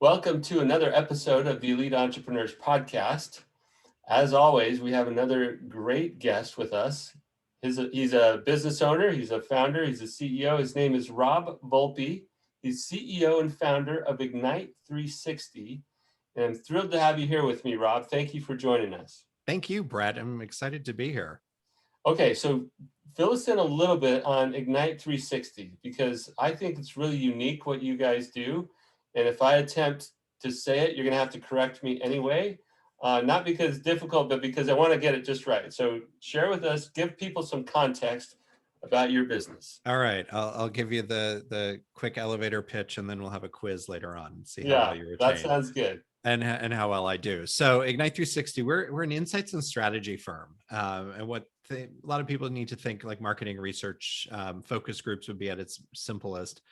Welcome to another episode of the Elite Entrepreneurs Podcast. As always, we have another great guest with us. He's a business owner, he's a founder, he's a CEO. His name is Rob Volpe. He's CEO and founder of Ignite 360. And I'm thrilled to have you here with me, Rob. Thank you for joining us. Thank you, Brett. I'm excited to be here. Okay, so fill us in a little bit on Ignite 360, because I think it's really unique what you guys do. And if I attempt to say it, you're going to have to correct me anyway. Not because it's difficult, but because I want to get it just right. So share with us, give people some context about your business. All right, I'll give you the quick elevator pitch, and then we'll have a quiz later on and see how well Yeah, you that retain sounds good. and how well I do. So Ignite 360, we're an insights and strategy firm, and a lot of people need to think like marketing research focus groups would be at its simplest,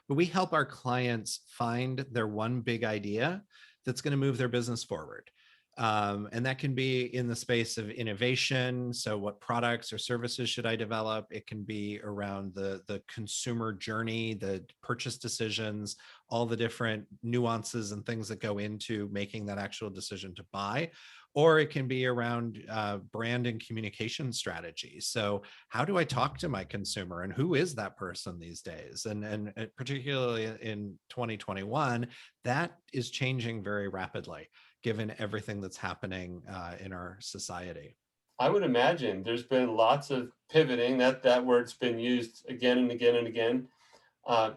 but we help our clients find their one big idea that's going to move their business forward. And that can be in the space of innovation. So what products or services should I develop? It can be around the consumer journey, the purchase decisions, all the different nuances and things that go into making that actual decision to buy. Or it can be around brand and communication strategy. So how do I talk to my consumer, and who is that person these days? And particularly in 2021, that is changing very rapidly, given everything that's happening in our society. I would imagine there's been lots of pivoting. That word's been used again and again and again. Uh,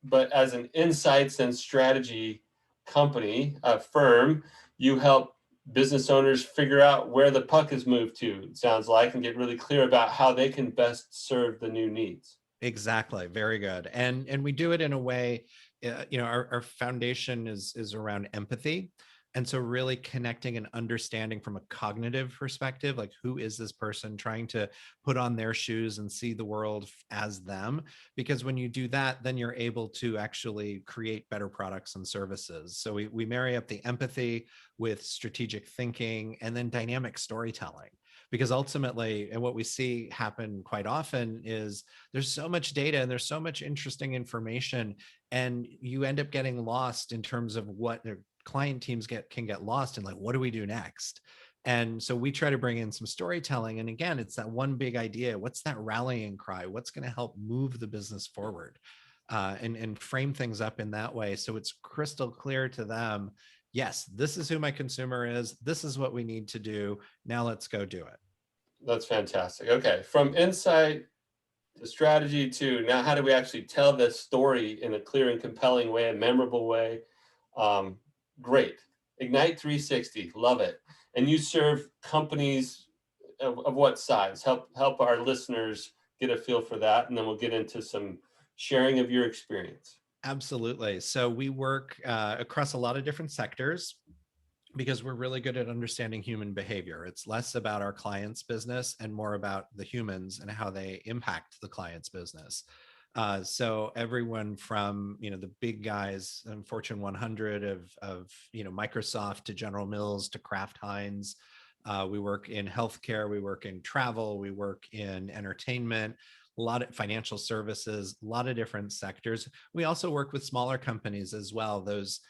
but as an insights and strategy company, a firm, you help business owners figure out where the puck has moved to, it sounds like, and get really clear about how they can best serve the new needs. Exactly. Very good. And we do it in a way, our foundation is around empathy. And so really connecting and understanding from a cognitive perspective, like who is this person, trying to put on their shoes and see the world as them. Because when you do that, then you're able to actually create better products and services. So we marry up the empathy with strategic thinking and then dynamic storytelling. Because ultimately, and what we see happen quite often is there's so much data and there's so much interesting information, and you end up getting lost in terms of what their client teams can get lost in, like, what do we do next? And so we try to bring in some storytelling. And again, it's that one big idea. What's that rallying cry? What's going to help move the business forward? And frame things up in that way. So it's crystal clear to them. Yes, this is who my consumer is. This is what we need to do. Now let's go do it. That's fantastic. Okay, from insight to strategy to now, how do we actually tell this story in a clear and compelling way, a memorable way? Um, Great. Ignite 360, love it. And you serve companies of what size? Help our listeners get a feel for that, and then we'll get into some sharing of your experience. Absolutely. So we work across a lot of different sectors because we're really good at understanding human behavior. It's less about our client's business and more about the humans and how they impact the client's business. So everyone from the big guys, Fortune 100 of Microsoft, to General Mills, to Kraft Heinz. We work in healthcare, we work in travel, we work in entertainment, a lot of financial services, a lot of different sectors. We also work with smaller companies as well, those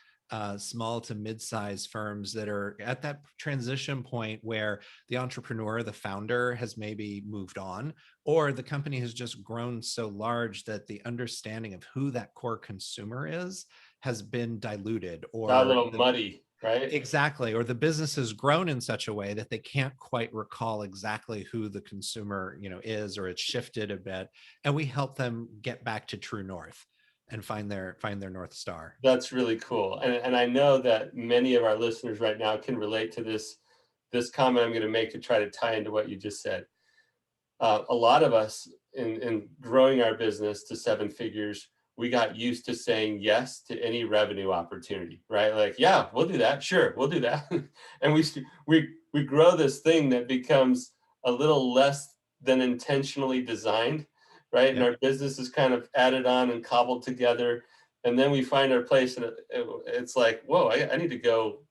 small to mid-sized firms that are at that transition point where the entrepreneur, the founder, has maybe moved on, or the company has just grown so large that the understanding of who that core consumer is has been diluted, Got a or little muddy, right? exactly, or the business has grown in such a way that they can't quite recall exactly who the consumer is, or it's shifted a bit, and we help them get back to true north and find their North Star. That's really cool. And I know that many of our listeners right now can relate to this comment I'm going to make to try to tie into what you just said. A lot of us in growing our business to seven figures, we got used to saying yes to any revenue opportunity, right? Like, yeah, we'll do that. Sure, we'll do that. And we grow this thing that becomes a little less than intentionally designed, right? And Yep. our business is kind of added on and cobbled together. And then we find our place, and it's like, whoa, I need to go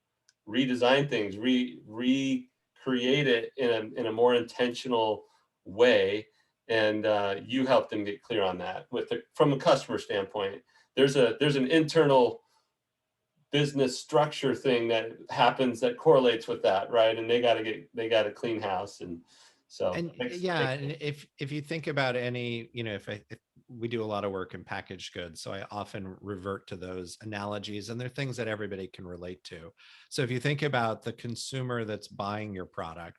redesign things, recreate it in a more intentional way. And you help them get clear on that from a customer standpoint. There's an internal business structure thing that happens that correlates with that, right? And they got to clean house, and so And yeah, and if you think about any, if we do a lot of work in packaged goods, so I often revert to those analogies, and they're things that everybody can relate to. So if you think about the consumer that's buying your product,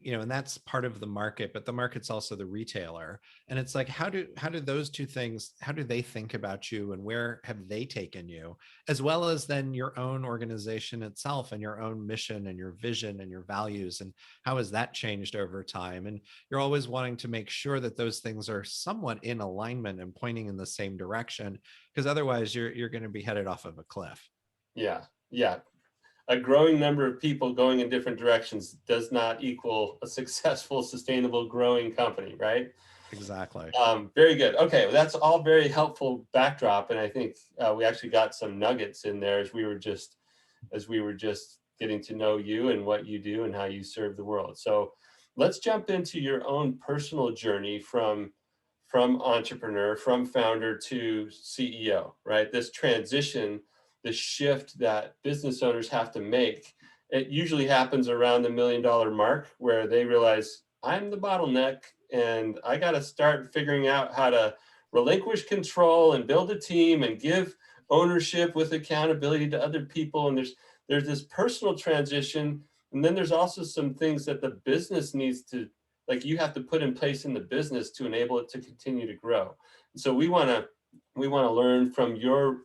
and that's part of the market, but the market's also the retailer. And it's like, how do those two things, how do they think about you, and where have they taken you, as well as then your own organization itself, and your own mission and your vision and your values, and how has that changed over time? And you're always wanting to make sure that those things are somewhat in alignment and pointing in the same direction, because otherwise you're going to be headed off of a cliff. yeah, yeah. A growing number of people going in different directions does not equal a successful, sustainable, growing company, right? Exactly. Very good. Okay, well, that's all very helpful backdrop, and I think we actually got some nuggets in there as we were just getting to know you and what you do and how you serve the world. So let's jump into your own personal journey from entrepreneur, from founder to CEO, right? This transition, the shift that business owners have to make. It usually happens around the $1 million mark where they realize I'm the bottleneck and I got to start figuring out how to relinquish control and build a team and give ownership with accountability to other people. And there's this personal transition, and then there's also some things that the business needs to, like, you have to put in place in the business to enable it to continue to grow. And so we want to learn from your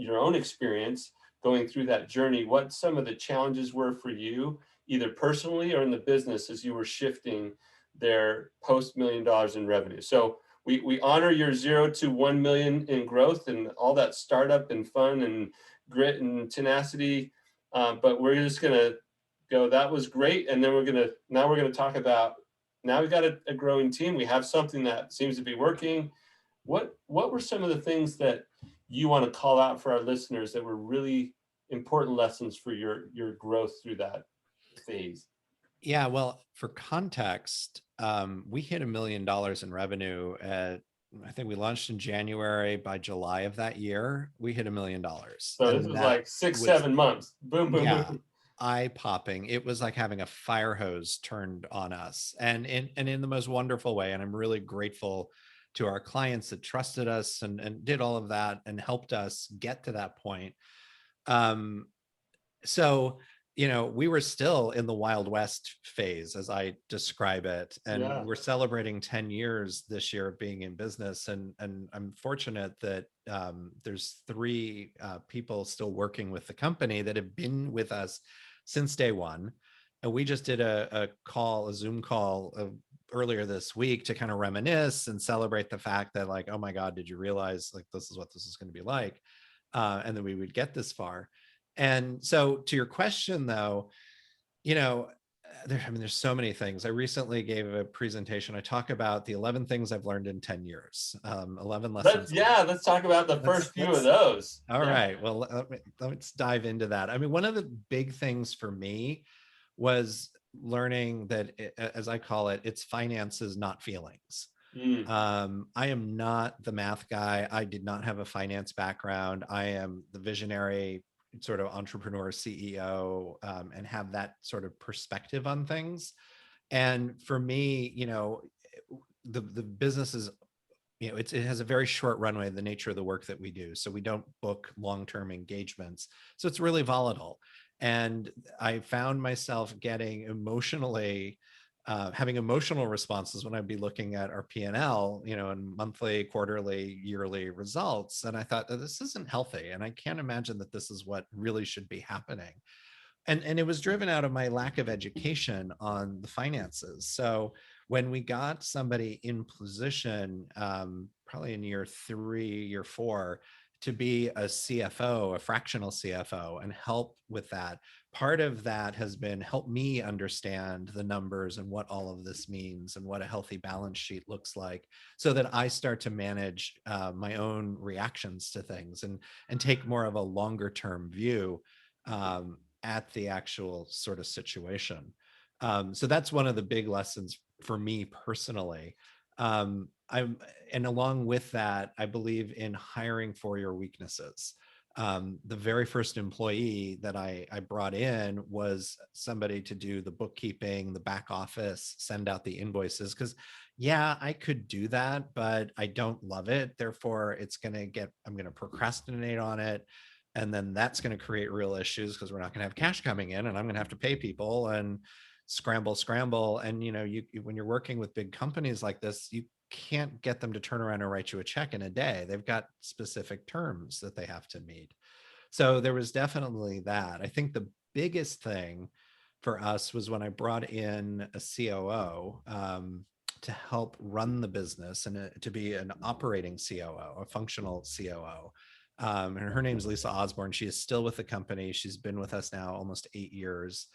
own experience going through that journey, what some of the challenges were for you, either personally or in the business, as you were shifting their post $1 million in revenue. So we honor your 0 to 1 million in growth and all that startup and fun and grit and tenacity. But we're just gonna go, that was great. And then we're gonna talk about, now we've got a growing team. We have something that seems to be working. What were some of the things that you want to call out for our listeners that were really important lessons for your growth through that phase? Yeah, well, for context, we hit $1 million in revenue at, I think we launched in January. By July of that year, we hit $1 million. So this And was that like six, was, 7 months. Boom, boom, yeah, boom. eye-popping. It was like having a fire hose turned on us, and in the most wonderful way. And I'm really grateful to our clients that trusted us and did all of that and helped us get to that point. Um, so we were still in the Wild West phase, as I describe it, and Yeah. we're celebrating 10 years this year of being in business. And I'm fortunate that there's three people still working with the company that have been with us since day one. And we just did a Zoom call earlier this week to kind of reminisce and celebrate the fact that, like, oh my God, did you realize, like, this is what this is going to be like, and that we would get this far. And so, to your question, though, there's so many things. I recently gave a presentation. I talk about the 11 things I've learned in 10 years, 11 Let's lessons. yeah, let's talk about the first few of those. All Yeah. right. Well, let's dive into that. I mean, one of the big things for me was learning that, as I call it, it's finances, not feelings. Mm, I am not the math guy. I did not have a finance background. I am the visionary sort of entrepreneur CEO, and have that sort of perspective on things. And for me, the business is, it has a very short runway, the nature of the work that we do. So we don't book long-term engagements. So it's really volatile. And I found myself getting emotionally, having emotional responses when I'd be looking at our P&L, and monthly, quarterly, yearly results. And I thought, this isn't healthy. And I can't imagine that this is what really should be happening. And it was driven out of my lack of education on the finances. So when we got somebody in position, probably in year 3, year 4, to be a CFO, a fractional CFO, and help with that, part of that has been help me understand the numbers and what all of this means and what a healthy balance sheet looks like, so that I start to manage my own reactions to things, and take more of a longer term view at the actual sort of situation. So that's one of the big lessons for me personally. And along with that, I believe in hiring for your weaknesses. The very first employee that I brought in was somebody to do the bookkeeping, the back office, send out the invoices. Because, yeah, I could do that, but I don't love it. Therefore, I'm going to procrastinate on it. And then that's going to create real issues because we're not going to have cash coming in and I'm going to have to pay people and scramble. And, when you're working with big companies like this, you can't get them to turn around and write you a check in a day. They've got specific terms that they have to meet. So there was definitely that. I think the biggest thing for us was when I brought in a COO to help run the business and to be an operating COO, a functional COO. And her name's Lisa Osborne. She is still with the company. She's been with us now almost 8 years.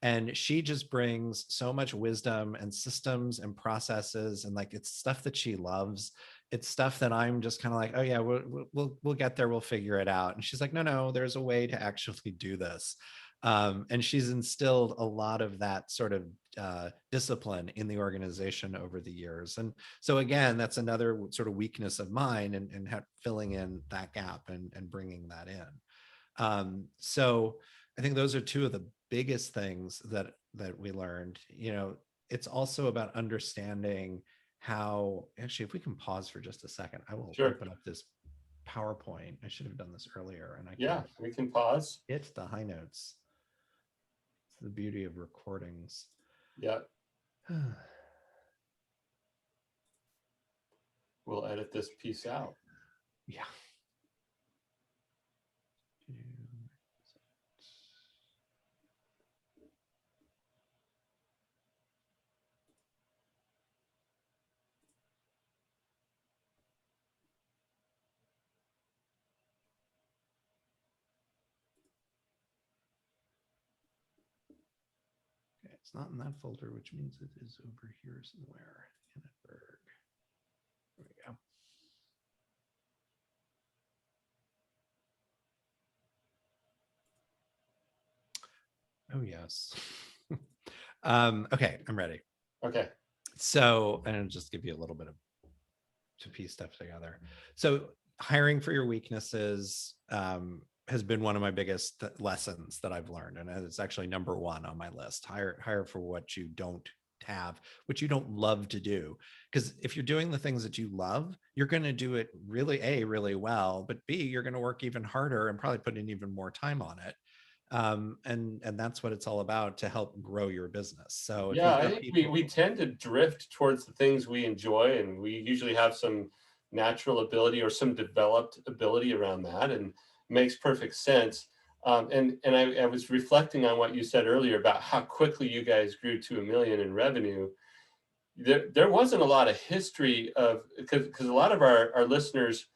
And she just brings so much wisdom and systems and processes, and like it's stuff that she loves. It's stuff that I'm just kind of like, oh yeah, we'll get there, we'll figure it out. And she's like, no, there's a way to actually do this. And she's instilled a lot of that sort of discipline in the organization over the years. And so again, that's another sort of weakness of mine, and filling in that gap and bringing that in. So I think those are two of the biggest things that we learned. It's also about understanding how, actually, if we can pause for just a second, I will Sure. open up this PowerPoint. I should have done this earlier, and I Yeah, can we can pause. hit the high notes. It's the beauty of recordings. Yeah. We'll edit this piece out. Yeah. Okay, it's not in that folder, which means it is over here somewhere. Hindenburg. There we go. Oh, yes. Okay, I'm ready. Okay. So, and I'll just give you a little bit of to piece stuff together. So, hiring for your weaknesses has been one of my biggest lessons that I've learned, and it's actually number one on my list. Hire for what you don't have, what you don't love to do. Because if you're doing the things that you love, you're going to do it really well, but B, you're going to work even harder and probably put in even more time on it. And that's what it's all about, to help grow your business. So if Yeah, you've I got think people, we tend to drift towards the things we enjoy, and we usually have some natural ability or some developed ability around that, and makes perfect sense. And I was reflecting on what you said earlier about how quickly you guys grew to 1 million in revenue. There wasn't a lot of history of, because a lot of our listeners,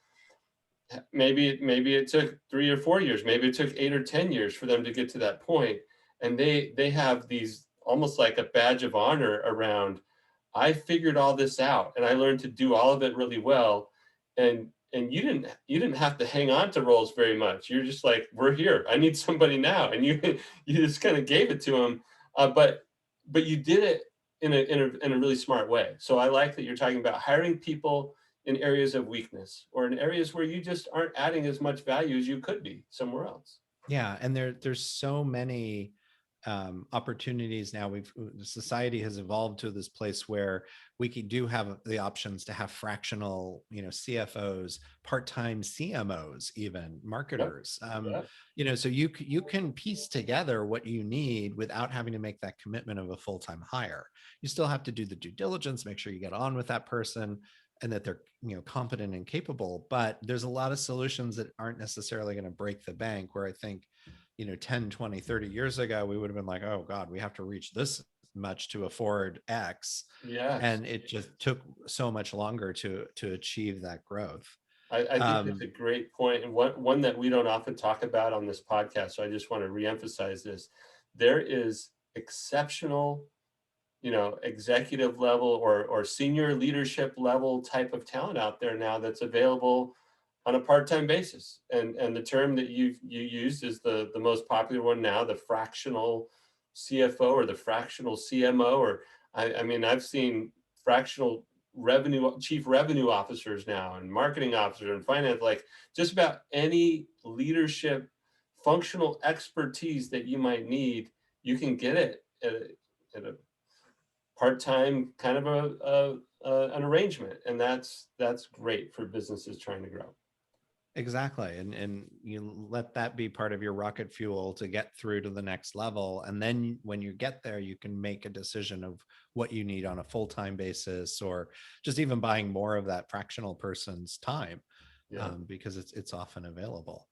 maybe it took 3 or 4 years, maybe it took 8 or 10 years for them to get to that point, and they have these almost like a badge of honor around, I figured all this out and I learned to do all of it really well. And you didn't have to hang on to roles very much. You're just like, we're here, I need somebody now, and you you just kind of gave it to them. But you did it in a really smart way. So I like that you're talking about hiring people in areas of weakness or in areas where you just aren't adding as much value as you could be somewhere else. yeah, and there's so many opportunities now. Society has evolved to this place where do have the options to have fractional, CFOs, part-time CMOs, even Yep. marketers. Yeah. So you can piece together what you need without having to make that commitment of a full-time hire. You still have to do the due diligence, make sure you get on with that person and that they're competent and capable, but there's a lot of solutions that aren't necessarily going to break the bank, where I think 10, 20, 30 years ago we would have been like, oh god, we have to reach this much to afford X, Yes. and it just took so much longer to achieve that growth. I think that's a great point, and one that we don't often talk about on this podcast. So I just want to reemphasize this. There is exceptional, executive level or senior leadership level type of talent out there now that's available on a part-time basis. And the term that you used is the most popular one now, the fractional CFO or the fractional CMO. Or I mean, I've seen fractional chief revenue officers now, and marketing officers, and finance, like just about any leadership functional expertise that you might need, you can get it at a part-time kind of an arrangement, and that's great for businesses trying to grow. Exactly. And you let that be part of your rocket fuel to get through to the next level. And then when you get there, you can make a decision of what you need on a full-time basis, or just even buying more of that fractional person's time, Yeah. because it's often available.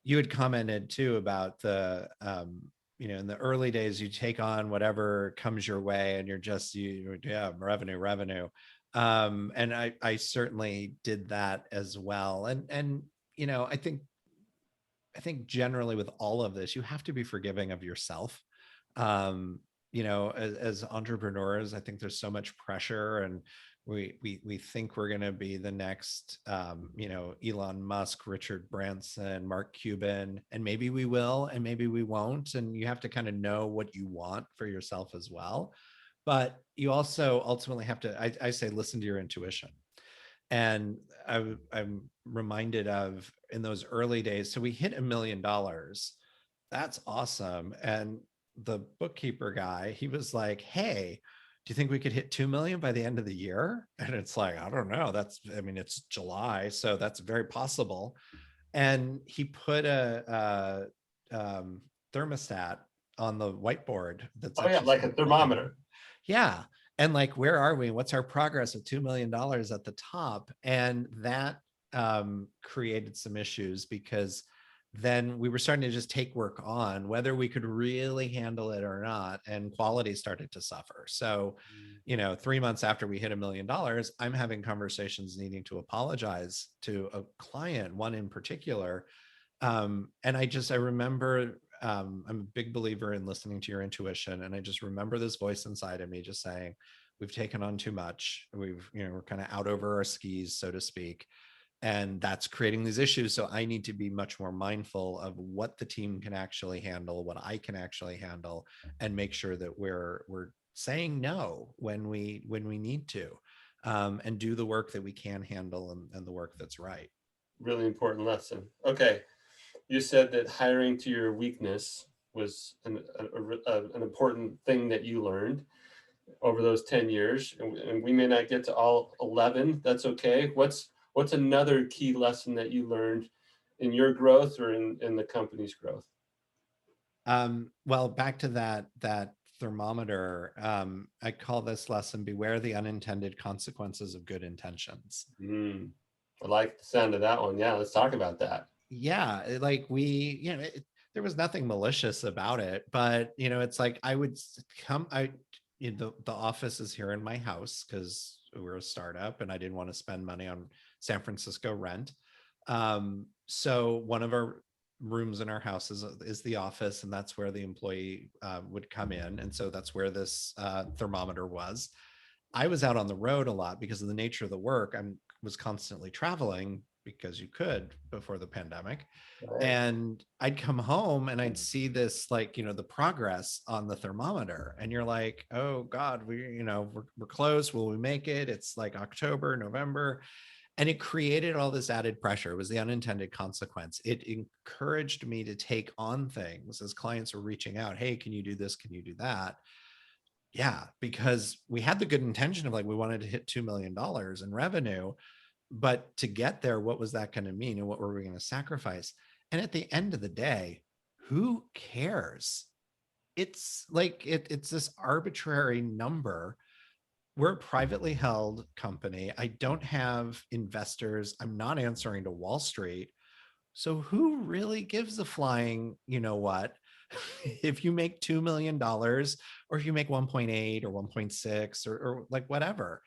You had commented too about the, in the early days, you take on whatever comes your way and you're just, yeah, revenue. And I certainly did that as well. And I think generally with all of this, you have to be forgiving of yourself. Um, as entrepreneurs, I think there's so much pressure, and we think we're going to be the next, Elon Musk, Richard Branson, Mark Cuban, and maybe we will, and maybe we won't. And you have to kind of know what you want for yourself as well. But you also ultimately have to, I say, listen to your intuition. And I'm reminded of in those early days. So we hit $1 million. That's awesome. And the bookkeeper guy, he was like, "Hey, do you think we could hit 2 million by the end of the year?" And it's like, I don't know. It's July, so that's very possible. And he put a thermostat on the whiteboard that's Oh yeah, actually like a still on. thermometer. Yeah. And like, where are we? What's our progress of $2 million at the top? And that created some issues, because then we were starting to just take work on whether we could really handle it or not. And quality started to suffer. So, 3 months after we hit $1 million, I'm having conversations needing to apologize to a client, one in particular. And I remember, I'm a big believer in listening to your intuition. And I just remember this voice inside of me just saying, we've taken on too much. We're kind of out over our skis, so to speak. And that's creating these issues. So I need to be much more mindful of what the team can actually handle, what I can actually handle, and make sure that we're saying no when we need to, and do the work that we can handle, and the work that's right. Really important lesson. Okay, you said that hiring to your weakness was an important thing that you learned over those 10 years, and we may not get to all 11. That's okay. What's another key lesson that you learned in your growth, or in the company's growth? Well, back to that thermometer, I call this lesson, beware the unintended consequences of good intentions. Mm, I like the sound of that one. Yeah, let's talk about that. Yeah, like there was nothing malicious about it, but it's like I would come, the office is here in my house because we're a startup and I didn't want to spend money on San Francisco rent. So one of our rooms in our house is the office, and that's where the employee would come in. And so that's where this thermometer was. I was out on the road a lot because of the nature of the work. I was constantly traveling because you could before the pandemic. Right. And I'd come home and I'd see this, like, the progress on the thermometer. And you're like, oh God, we're close. Will we make it? It's like October, November. And it created all this added pressure. It was the unintended consequence. It encouraged me to take on things as clients were reaching out. Hey, can you do this? Can you do that? Yeah, because we had the good intention of, like, we wanted to hit $2 million in revenue, but to get there, what was that going to mean? And what were we going to sacrifice? And at the end of the day, who cares? It's like, it's this arbitrary number. We're a privately held company. I don't have investors. I'm not answering to Wall Street. So who really gives a flying, what, if you make $2 million, or if you make 1.8 or 1.6, or like whatever?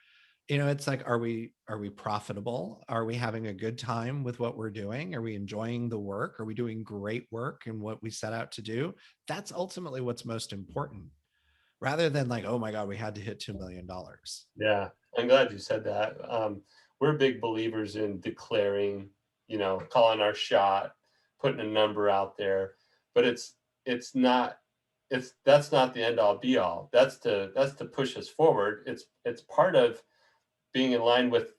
It's like, are we profitable? Are we having a good time with what we're doing? Are we enjoying the work? Are we doing great work in what we set out to do? That's ultimately what's most important, rather than like, oh my God, we had to hit $2 million. Yeah, I'm glad you said that. We're big believers in declaring, calling our shot, putting a number out there, but it's not that's not the end all be all. That's to push us forward. It's part of being in line with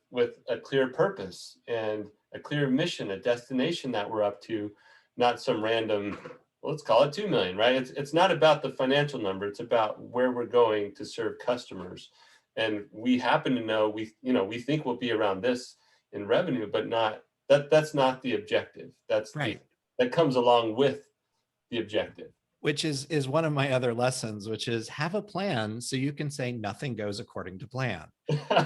a clear purpose and a clear mission, a destination that we're up to, not some random, let's call it 2 million, right? It's not about the financial number. It's about where we're going to serve customers. And we happen to know, we think we'll be around this in revenue, but not that's not the objective. Right. That comes along with the objective. Which is one of my other lessons, which is have a plan so you can say nothing goes according to plan.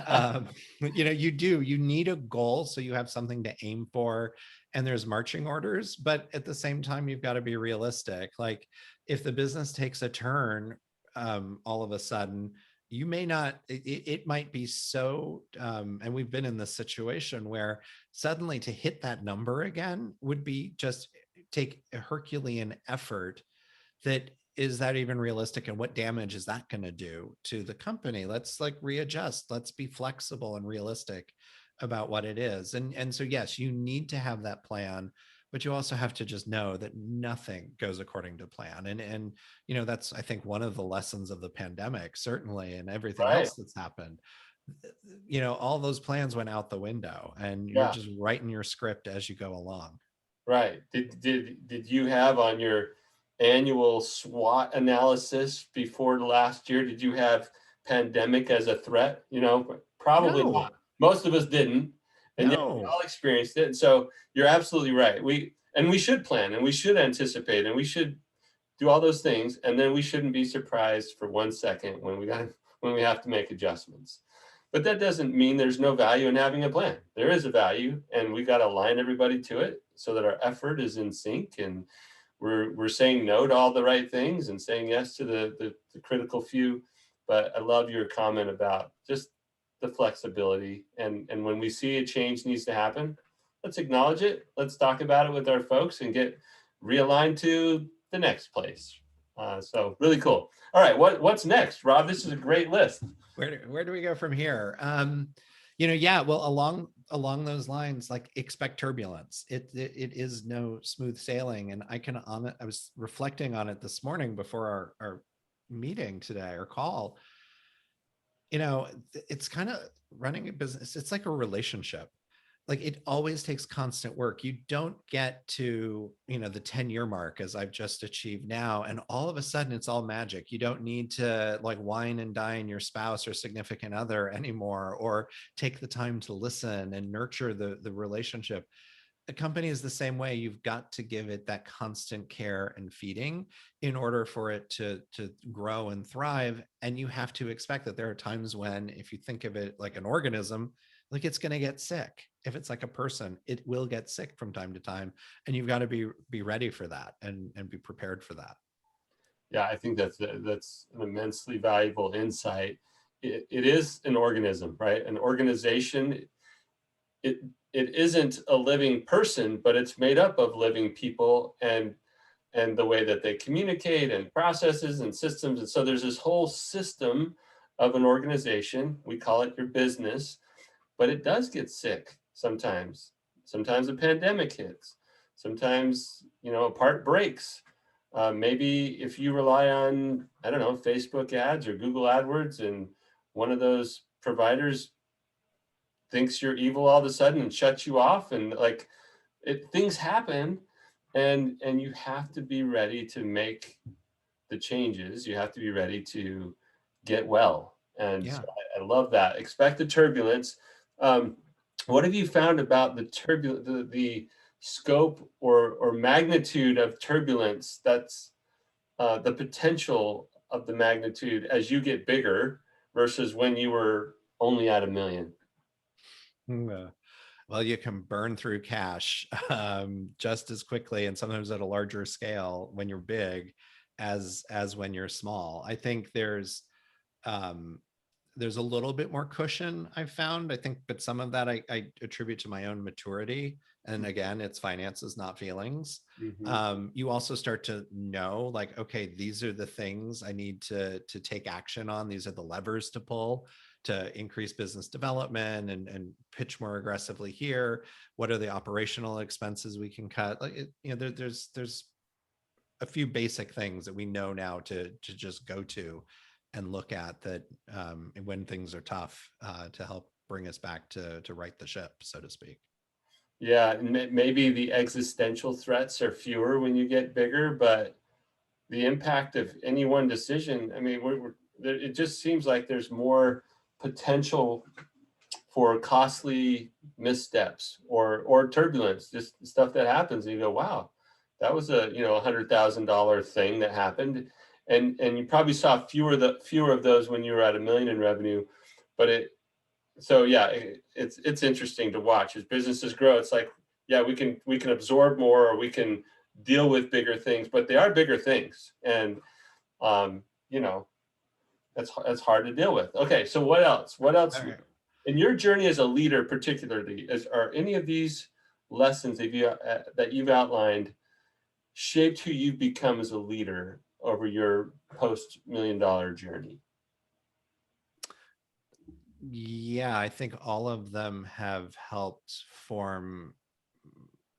um, you need a goal so you have something to aim for, and there's marching orders, but at the same time you've got to be realistic. Like if the business takes a turn, all of a sudden you may not, it might be so, and we've been in this situation where suddenly to hit that number again would be just take a Herculean effort. That is that even realistic, and what damage is that going to do to the company? Let's like readjust, let's be flexible and realistic about what it is. And so yes, you need to have that plan, but you also have to just know that nothing goes according to plan. And that's, I think, one of the lessons of the pandemic, certainly, and everything Right. else that's happened. All those plans went out the window, and you're Yeah. just writing your script as you go along. Right. Did you have on your annual SWOT analysis before the last year, did you have pandemic as a threat? Probably No, not. Most of us didn't, and yet we no. all experienced it. And so you're absolutely right. We should plan, and we should anticipate, and we should do all those things, and then we shouldn't be surprised for 1 second when we have to make adjustments. But that doesn't mean there's no value in having a plan. There is a value, and we got to align everybody to it so that our effort is in sync, and we're saying no to all the right things and saying yes to the critical few. But I love your comment about just the flexibility, and when we see a change needs to happen, let's acknowledge it. Let's talk about it with our folks and get realigned to the next place. So really cool. All right, what's next, Rob? This is a great list. Where do we go from here? Yeah, well, along those lines, like expect turbulence. It is no smooth sailing, and I was reflecting on it this morning before our meeting today, or call. It's kind of running a business. It's like a relationship. Like it always takes constant work. You don't get to, the 10-year mark as I've just achieved now, and all of a sudden it's all magic. You don't need to like wine and dine your spouse or significant other anymore, or take the time to listen and nurture the relationship. A company is the same way. You've got to give it that constant care and feeding in order for it to grow and thrive. And you have to expect that there are times when, if you think of it like an organism, like it's going to get sick. If it's like a person, it will get sick from time to time, and you've got to be ready for that, and be prepared for that. Yeah, I think that's an immensely valuable insight. It is an organism, right? An organization. It it isn't a living person, but it's made up of living people, and the way that they communicate and processes and systems. And so there's this whole system of an organization. We call it your business, but it does get sick sometimes. Sometimes a pandemic hits. Sometimes, a part breaks. Maybe if you rely on, I don't know, Facebook ads or Google AdWords, and one of those providers thinks you're evil all of a sudden and shuts you off, and like things happen, and you have to be ready to make the changes. You have to be ready to get well. And so Yeah. I love that. Expect the turbulence. Um, what have you found about the turbulent, the scope or magnitude of turbulence? That's the potential of the magnitude as you get bigger versus when you were only at 1 million. Well, you can burn through cash just as quickly, and sometimes at a larger scale when you're big, as when you're small. I think um, there's a little bit more cushion I've found, I think, but some of that I attribute to my own maturity. And again, it's finances, not feelings. Mhm. You also start to know, like, okay, these are the things I need to take action on. These are the levers to pull to increase business development and pitch more aggressively here. What are the operational expenses we can cut? Like, there's a few basic things that we know now to just go to and look at that when things are tough, to help bring us back to right the ship, so to speak. Yeah, maybe the existential threats are fewer when you get bigger, but the impact of any one decision, I mean, it just seems like there's more potential for costly missteps or turbulence, just stuff that happens and you go, wow, that was a, $100,000 thing that happened. And you probably saw fewer of those when you were at 1 million in revenue. But so yeah, it's interesting to watch as businesses grow. It's like, yeah, we can absorb more, or we can deal with bigger things, but they are bigger things. And um, you know, that's hard to deal with. Okay, so what else? What else All right. in your journey as a leader, particularly, are any of these lessons that you've outlined shaped who you've become as a leader over your post-1 million dollar journey? Yeah, I think all of them have helped form.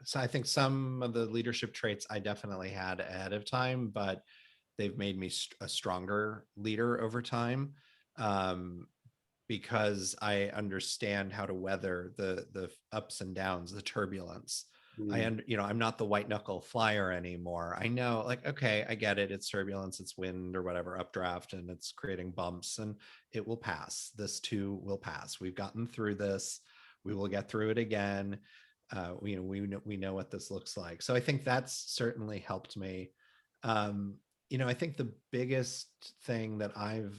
So I think some of the leadership traits I definitely had ahead of time, but they've made me a stronger leader over time, um, because I understand how to weather the ups and downs, the turbulence. Mm, I'm not the white knuckle flyer anymore. I know, like, okay, I get it. It's turbulence, it's wind or whatever, updraft, and it's creating bumps, and it will pass. This too will pass. We've gotten through this. We will get through it again. We know what this looks like. So I think that's certainly helped me. Um, I think the biggest thing that I've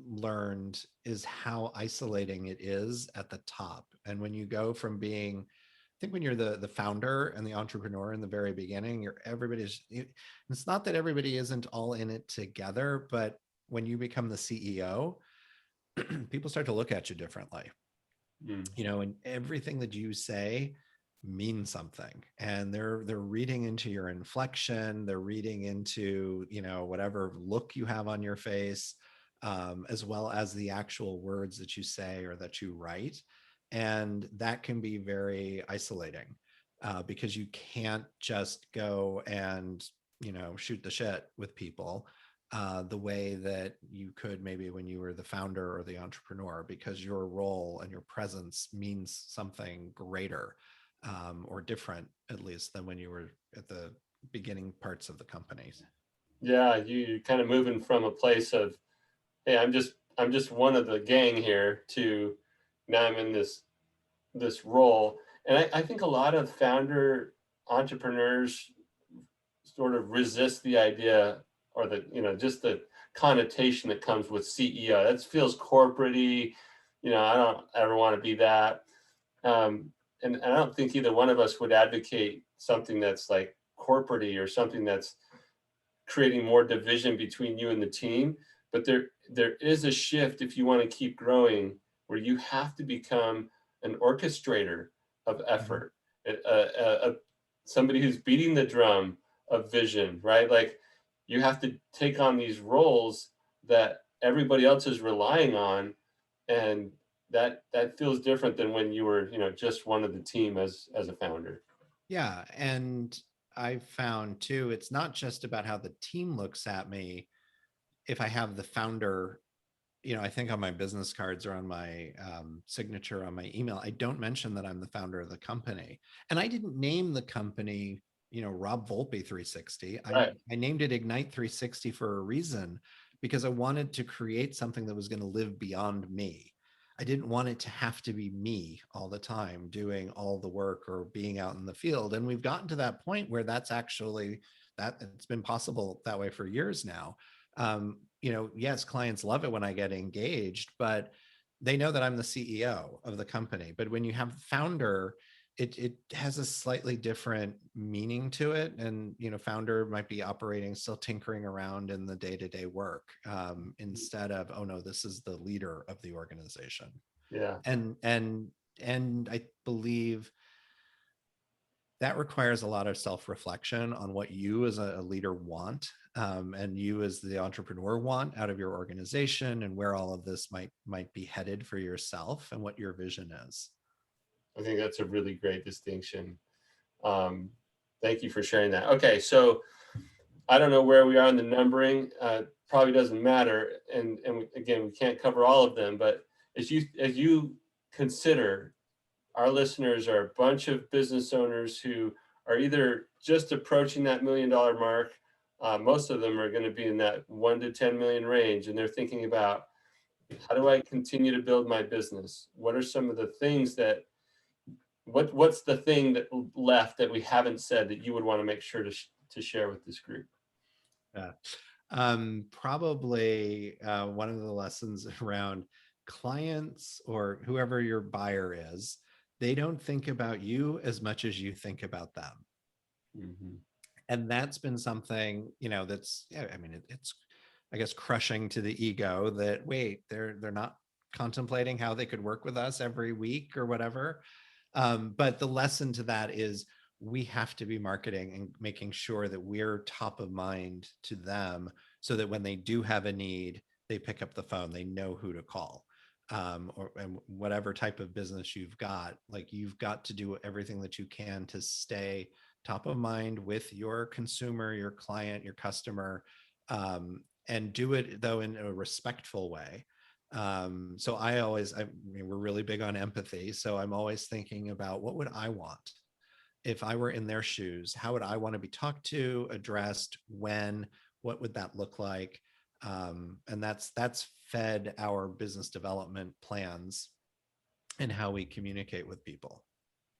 learned is how isolating it is at the top. And when you go from being, I think when you're the founder and the entrepreneur in the very beginning, it's not that everybody isn't all in it together, but when you become the CEO, people start to look at you differently, mm. and everything that you say means something, and they're reading into your inflection, they're reading into whatever look you have on your face, as well as the actual words that you say or that you write. And that can be very isolating, because you can't just go and shoot the shit with people, the way that you could maybe when you were the founder or the entrepreneur, because your role and your presence means something greater, or different, at least, than when you were at the beginning parts of the companies. Yeah, you're kind of moving from a place of, hey, I'm just one of the gang here, to now I'm in this role. And I think a lot of founder entrepreneurs sort of resist the idea, or just the connotation that comes with CEO. That feels corporate-y. I don't ever want to be that. And I don't think either one of us would advocate something that's like corporate-y, or something that's creating more division between you and the team. But there is a shift, if you want to keep growing, where you have to become an orchestrator of Mhm. effort, somebody who's beating the drum of vision, right? Like, you have to take on these roles that everybody else is relying on, and that feels different than when you were, just one of the team as a founder. Yeah, and I found too, it's not just about how the team looks at me. If I have the founder, I think on my business cards or on my signature on my email, I don't mention that I'm the founder of the company. And I didn't name the company, Rob Volpe 360. Right. I named it Ignite 360 for a reason, because I wanted to create something that was going to live beyond me. I didn't want it to have to be me all the time doing all the work or being out in the field. And we've gotten to that point where that's actually that it's been possible that way for years now. Yes, clients love it when I get engaged, but they know that I'm the CEO of the company. But when you have founder, it has a slightly different meaning to it. And, founder might be operating, still tinkering around in the day-to-day work, instead of, oh no, this is the leader of the organization. Yeah. And I believe that requires a lot of self-reflection on what you as a leader want, and you as the entrepreneur want out of your organization, and where all of this might be headed for yourself, and what your vision is. I think that's a really great distinction. Um, Thank you for sharing that. Okay, so I don't know where we are in the numbering. Probably doesn't matter. And again, we can't cover all of them. But as you consider our listeners are a bunch of business owners who are either just approaching that $1 million mark. Most of them are going to be in that 1 to 10 million range, and they're thinking about, how do I continue to build my business? What are some of the things that what's the thing that left that we haven't said that you would want to make sure to share with this group? Yeah. Probably one of the lessons around clients or whoever your buyer is, they don't think about you as much as you think about them. Mm-hmm. And that's been something, that's, yeah, I mean, it's, I guess, crushing to the ego that, wait, they're not contemplating how they could work with us every week or whatever. But the lesson to that is we have to be marketing and making sure that we're top of mind to them, so that when they do have a need, they pick up the phone, they know who to call. And whatever type of business you've got, like, you've got to do everything that you can to stay top of mind with your consumer, your client, your customer, and do it though in a respectful way. So I mean, we're really big on empathy. So I'm always thinking about, what would I want if I were in their shoes? How would I want to be talked to, addressed, when, what would that look like? And that's fed our business development plans and how we communicate with people.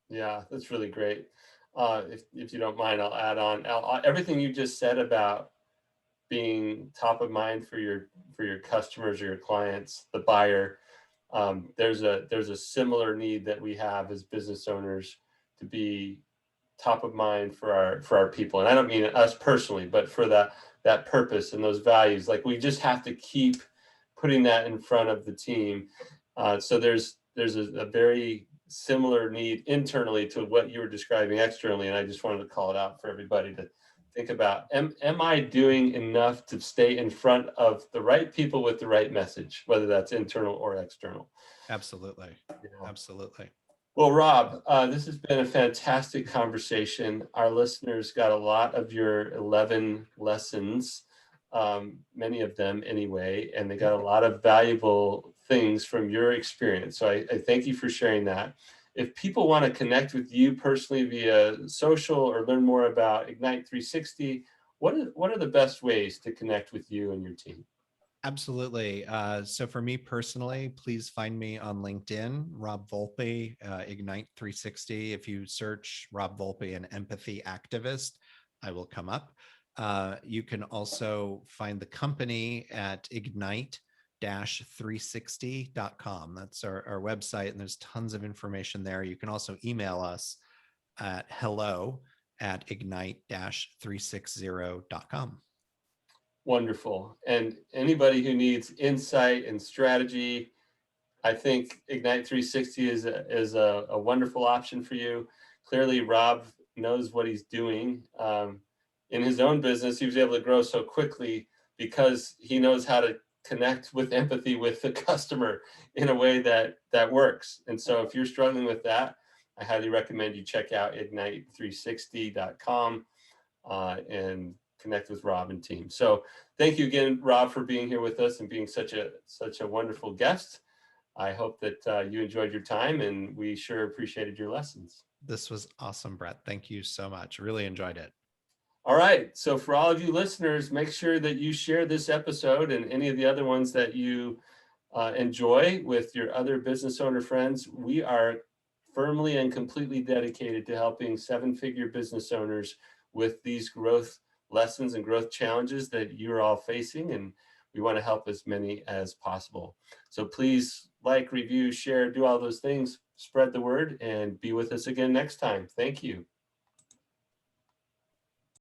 Yeah, that's really great. If you don't mind, I'll add on everything you just said about being top of mind for your customers or your clients, the buyer. There's a similar need that we have as business owners to be top of mind for our people, and I don't mean us personally, but for that purpose and those values. Like, we just have to keep putting that in front of the team. So there's a very similar need internally to what you were describing externally, and I just wanted to call it out for everybody to think about. Am I doing enough to stay in front of the right people with the right message, whether that's internal or external? Absolutely. Yeah. Absolutely. Well, Rob, this has been a fantastic conversation. Our listeners got a lot of your 11 lessons, many of them anyway, and they got a lot of valuable things from your experience. So I thank you for sharing that. If people want to connect with you personally via social or learn more about Ignite 360, what are the best ways to connect with you and your team? Absolutely. So for me personally, please find me on LinkedIn, Rob Volpe, Ignite 360. If you search Rob Volpe and empathy activist, I will come up. You can also find the company at ignite-360.com. That's our website, and there's tons of information there. You can also email us at hello@ignite-360.com. Wonderful. And anybody who needs insight and strategy, I think Ignite 360 is a wonderful option for you. Clearly, Rob knows what he's doing. In his own business, he was able to grow so quickly because he knows how to connect with empathy with the customer in a way that works. And so if you're struggling with that, I highly recommend you check out ignite360.com and connect with Rob and team. So thank you again, Rob, for being here with us and being such a wonderful guest. I hope that you enjoyed your time, and we sure appreciated your lessons. This was awesome, Brett. Thank you so much. Really enjoyed it. All right. So for all of you listeners, make sure that you share this episode and any of the other ones that you enjoy with your other business owner friends. We are firmly and completely dedicated to helping seven-figure business owners with these growth lessons and growth challenges that you're all facing, and we want to help as many as possible. So please like, review, share, do all those things, spread the word, and be with us again next time. Thank you.